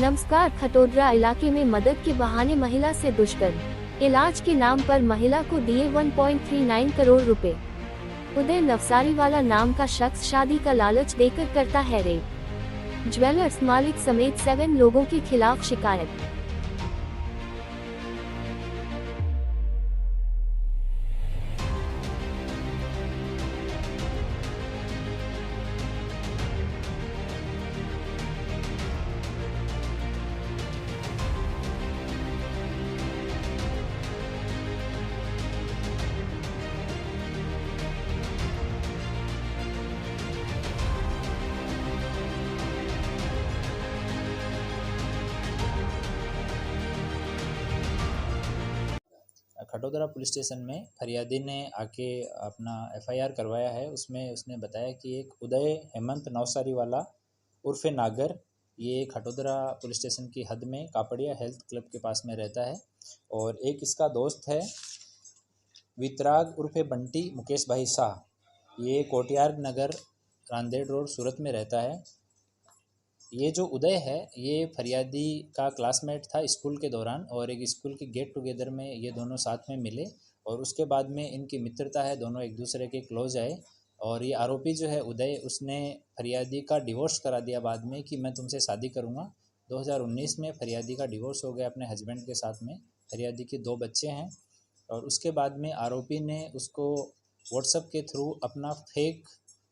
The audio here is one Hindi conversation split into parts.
नमस्कार। खटोदरा इलाके में मदद के बहाने महिला से दुष्कर्म, इलाज के नाम पर महिला को दिए 1.39 करोड़ रुपए। उदय नवसारी वाला नाम का शख्स शादी का लालच देकर करता है रेप। ज्वेलर्स मालिक समेत 7 लोगों के खिलाफ शिकायत। खटोदरा पुलिस स्टेशन में फरियादी ने आके अपना एफआईआर करवाया है। उसमें उसने बताया कि एक उदय हेमंत नवसारी वाला उर्फे नागर, ये खटोदरा पुलिस स्टेशन की हद में कापड़िया हेल्थ क्लब के पास में रहता है। और एक इसका दोस्त है वितराग उर्फे बंटी मुकेश भाई शाह, ये कोटियार नगर रांदेड़ रोड सूरत में रहता है। ये जो उदय है ये फरियादी का क्लासमेट था स्कूल के दौरान, और एक स्कूल के गेट टुगेदर में ये दोनों साथ में मिले और उसके बाद में इनकी मित्रता है, दोनों एक दूसरे के क्लोज आए। और ये आरोपी जो है उदय, उसने फरियादी का डिवोर्स करा दिया बाद में कि मैं तुमसे शादी करूँगा। 2019 में फरियादी का डिवोर्स हो गया अपने हस्बैंड के साथ में। फरियादी के 2 बच्चे हैं। और उसके बाद में आरोपी ने उसको व्हाट्सएप के थ्रू अपना फेक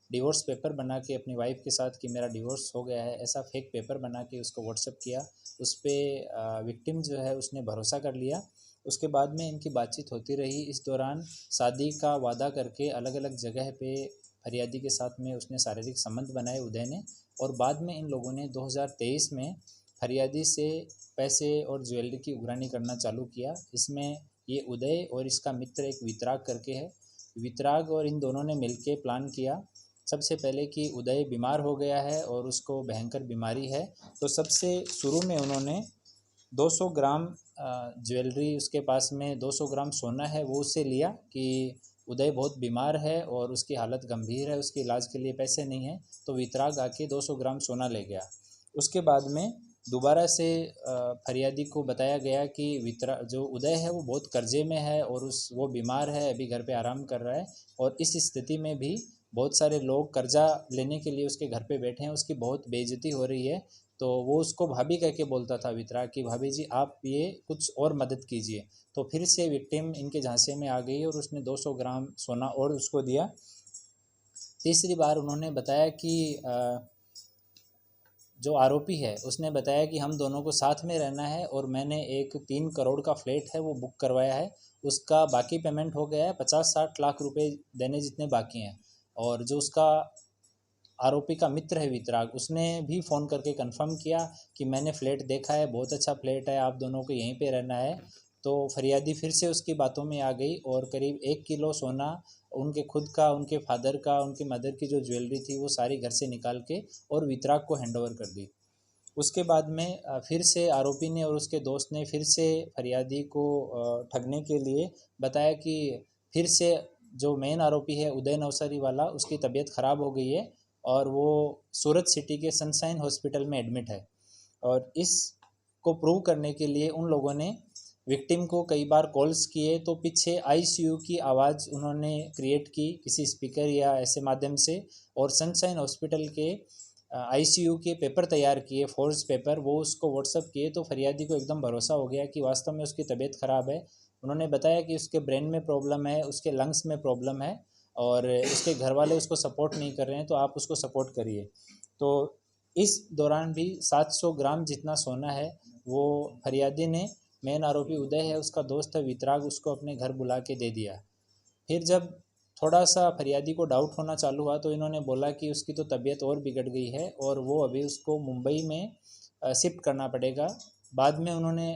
डिवोर्स पेपर बना के अपनी वाइफ के साथ कि मेरा डिवोर्स हो गया है, ऐसा फेक पेपर बना के उसको व्हाट्सएप किया। उस पर विक्टिम जो है उसने भरोसा कर लिया। उसके बाद में इनकी बातचीत होती रही। इस दौरान शादी का वादा करके अलग अलग जगह पे फरियादी के साथ में उसने शारीरिक संबंध बनाए उदय ने। और बाद में इन लोगों ने 2023 में फरियादी से पैसे और ज्वेलरी की उगरानी करना चालू किया। इसमें ये उदय और इसका मित्र एक वितराग करके है। वितराग और इन दोनों ने मिलके प्लान किया सबसे पहले कि उदय बीमार हो गया है और उसको भयंकर बीमारी है। तो सबसे शुरू में उन्होंने 200 ग्राम ज्वेलरी, उसके पास में 200 ग्राम सोना है, वो उससे लिया कि उदय बहुत बीमार है और उसकी हालत गंभीर है, उसके इलाज के लिए पैसे नहीं है। तो वितराग आके 200 ग्राम सोना ले गया। उसके बाद में दोबारा से फरियादी को बताया गया कि जो उदय है वो बहुत कर्जे में है और वो बीमार है, अभी घर पे आराम कर रहा है। और इस स्थिति में भी बहुत सारे लोग कर्जा लेने के लिए उसके घर पे बैठे हैं, उसकी बहुत बेइज्जती हो रही है। तो वो उसको भाभी कह के बोलता था वितराग कि भाभी जी आप ये कुछ और मदद कीजिए। तो फिर से विक्टिम इनके झांसे में आ गई और उसने 200 ग्राम सोना और उसको दिया। तीसरी बार उन्होंने बताया कि जो आरोपी है उसने बताया कि हम दोनों को साथ में रहना है और मैंने एक 3 करोड़ का फ्लैट है वो बुक करवाया है, उसका बाकी पेमेंट हो गया है, 50-60 लाख रुपए देने जितने बाकी हैं। और जो उसका आरोपी का मित्र है वितराग, उसने भी फ़ोन करके कंफर्म किया कि मैंने फ़्लैट देखा है, बहुत अच्छा फ्लैट है, आप दोनों को यहीं पे रहना है। तो फरियादी फिर से उसकी बातों में आ गई और करीब 1 किलो सोना, उनके खुद का, उनके फादर का, उनके मदर की जो ज्वेलरी थी वो सारी घर से निकाल के और वितराग को हैंड ओवर कर दी। उसके बाद में फिर से आरोपी ने और उसके दोस्त ने फिर से फरियादी को ठगने के लिए बताया कि फिर से जो मेन आरोपी है उदय नवसारी वाला, उसकी तबीयत ख़राब हो गई है और वो सूरत सिटी के सनशाइन हॉस्पिटल में एडमिट है। और इसको प्रूव करने के लिए उन लोगों ने विक्टिम को कई बार कॉल्स किए, तो पीछे आईसीयू की आवाज़ उन्होंने क्रिएट की किसी स्पीकर या ऐसे माध्यम से, और सनशाइन हॉस्पिटल के आईसीयू के पेपर तैयार किए, फोर्स पेपर, वो उसको व्हाट्सअप किए। तो फरियादी को एकदम भरोसा हो गया कि वास्तव में उसकी तबीयत ख़राब है। उन्होंने बताया कि उसके ब्रेन में प्रॉब्लम है, उसके लंग्स में प्रॉब्लम है और उसके घर वाले उसको सपोर्ट नहीं कर रहे हैं, तो आप उसको सपोर्ट करिए। तो इस दौरान भी 700 ग्राम जितना सोना है वो फरियादी ने, मेन आरोपी उदय है, उसका दोस्त है वितराग, उसको अपने घर बुला के दे दिया। फिर जब थोड़ा सा फरियादी को डाउट होना चालू हुआ तो इन्होंने बोला कि उसकी तो तबीयत और बिगड़ गई है और वो अभी उसको मुंबई में शिफ्ट करना पड़ेगा। बाद में उन्होंने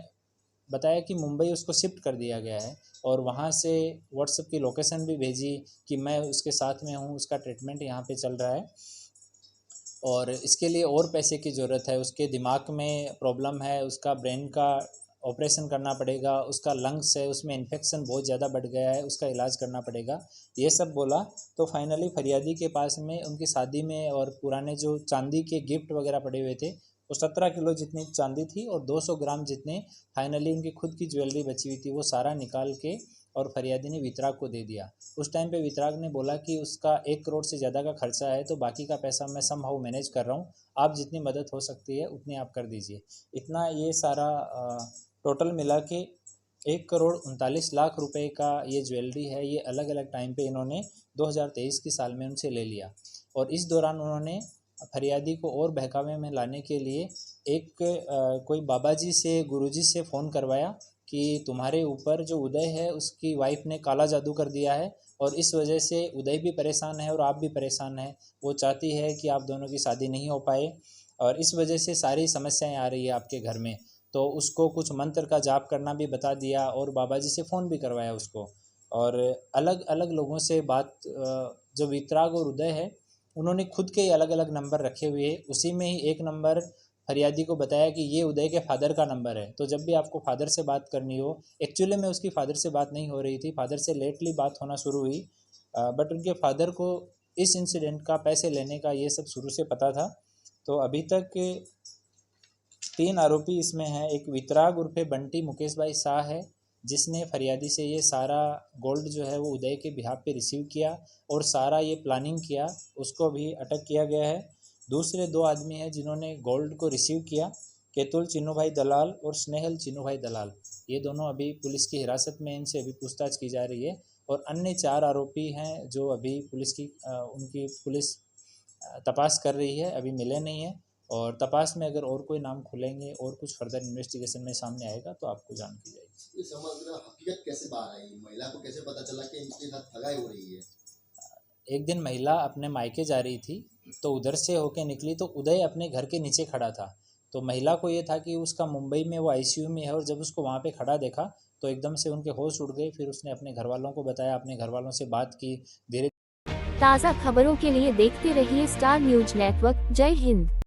बताया कि मुंबई उसको शिफ्ट कर दिया गया है और वहाँ से व्हाट्सएप की लोकेशन भी भेजी कि मैं उसके साथ में हूँ, उसका ट्रीटमेंट यहाँ पे चल रहा है और इसके लिए और पैसे की ज़रूरत है, उसके दिमाग में प्रॉब्लम है, उसका ब्रेन का ऑपरेशन करना पड़ेगा, उसका लंग्स है उसमें इन्फेक्शन बहुत ज़्यादा बढ़ गया है, उसका इलाज करना पड़ेगा, ये सब बोला। तो फाइनली फरियादी के पास में उनकी शादी में और पुराने जो चांदी के गिफ्ट वगैरह पड़े हुए थे वो 17 किलो जितनी चांदी थी और 200 ग्राम जितने फाइनली उनकी खुद की ज्वेलरी बची हुई थी वो सारा निकाल के और फरियादी ने वितराग को दे दिया। उस टाइम पे वितराग ने बोला कि उसका 1 करोड़ से ज़्यादा का खर्चा है, तो बाकी का पैसा मैं समहाउ मैनेज कर रहा हूँ, आप जितनी मदद हो सकती है उतनी आप कर दीजिए। इतना ये सारा टोटल मिला के 1,39,00,000 रुपए का ये ज्वेलरी है, ये अलग अलग टाइम पे इन्होंने 2023 की साल में उनसे ले लिया। और इस दौरान उन्होंने फरियादी को और बहकावे में लाने के लिए एक कोई बाबा जी से, गुरुजी से फ़ोन करवाया कि तुम्हारे ऊपर जो उदय है उसकी वाइफ ने काला जादू कर दिया है और इस वजह से उदय भी परेशान है और आप भी परेशान हैं। वो चाहती है कि आप दोनों की शादी नहीं हो पाए और इस वजह से सारी समस्याएं आ रही है आपके घर में। तो उसको कुछ मंत्र का जाप करना भी बता दिया और बाबा जी से फ़ोन भी करवाया उसको। और अलग अलग लोगों से बात, जो वितराग और उदय है उन्होंने खुद के अलग अलग नंबर रखे हुए, उसी में ही एक नंबर फरियादी को बताया कि ये उदय के फादर का नंबर है, तो जब भी आपको फादर से बात करनी हो, एक्चुअली में उसकी फादर से बात नहीं हो रही थी, फादर से लेटली बात होना शुरू हुई, बट उनके फादर को इस इंसिडेंट का, पैसे लेने का ये सब शुरू से पता था। तो अभी तक 3 आरोपी इसमें हैं। एक वितराग उर्फे बंटी मुकेश भाई शाह है, जिसने फरियादी से ये सारा गोल्ड जो है वो उदय के बिहाफ पे रिसीव किया और सारा ये प्लानिंग किया, उसको भी अटक किया गया है। दूसरे 2 आदमी हैं जिन्होंने गोल्ड को रिसीव किया, केतुल चिन्नू भाई दलाल और स्नेहल चिन्नू भाई दलाल। ये दोनों अभी पुलिस की हिरासत में, इनसे अभी पूछताछ की जा रही है। और अन्य 4 आरोपी हैं जो अभी उनकी पुलिस तपास कर रही है, अभी मिले नहीं है। और तपास में अगर और कोई नाम खुलेंगे और कुछ फर्दर इन्वेस्टिगेशन में सामने आएगा तो आपको जान की जाएगी। ये समग्र हकीकत कैसे बाहर आई? महिला को कैसे पता चला कि इनके साथ ठगाई हो रही है? एक दिन महिला अपने मायके जा रही थी, तो उधर से होके निकली तो उदय अपने घर के नीचे खड़ा था। तो महिला को ये था कि उसका मुंबई में वो आईसीयू में है, और जब उसको वहाँ पे खड़ा देखा तो एकदम से उनके होश उड़ गए। फिर उसने अपने घर वालों को बताया, अपने घर वालों से बात की। धीरे ताज़ा खबरों के लिए देखते रहिए स्टार न्यूज नेटवर्क। जय हिंद।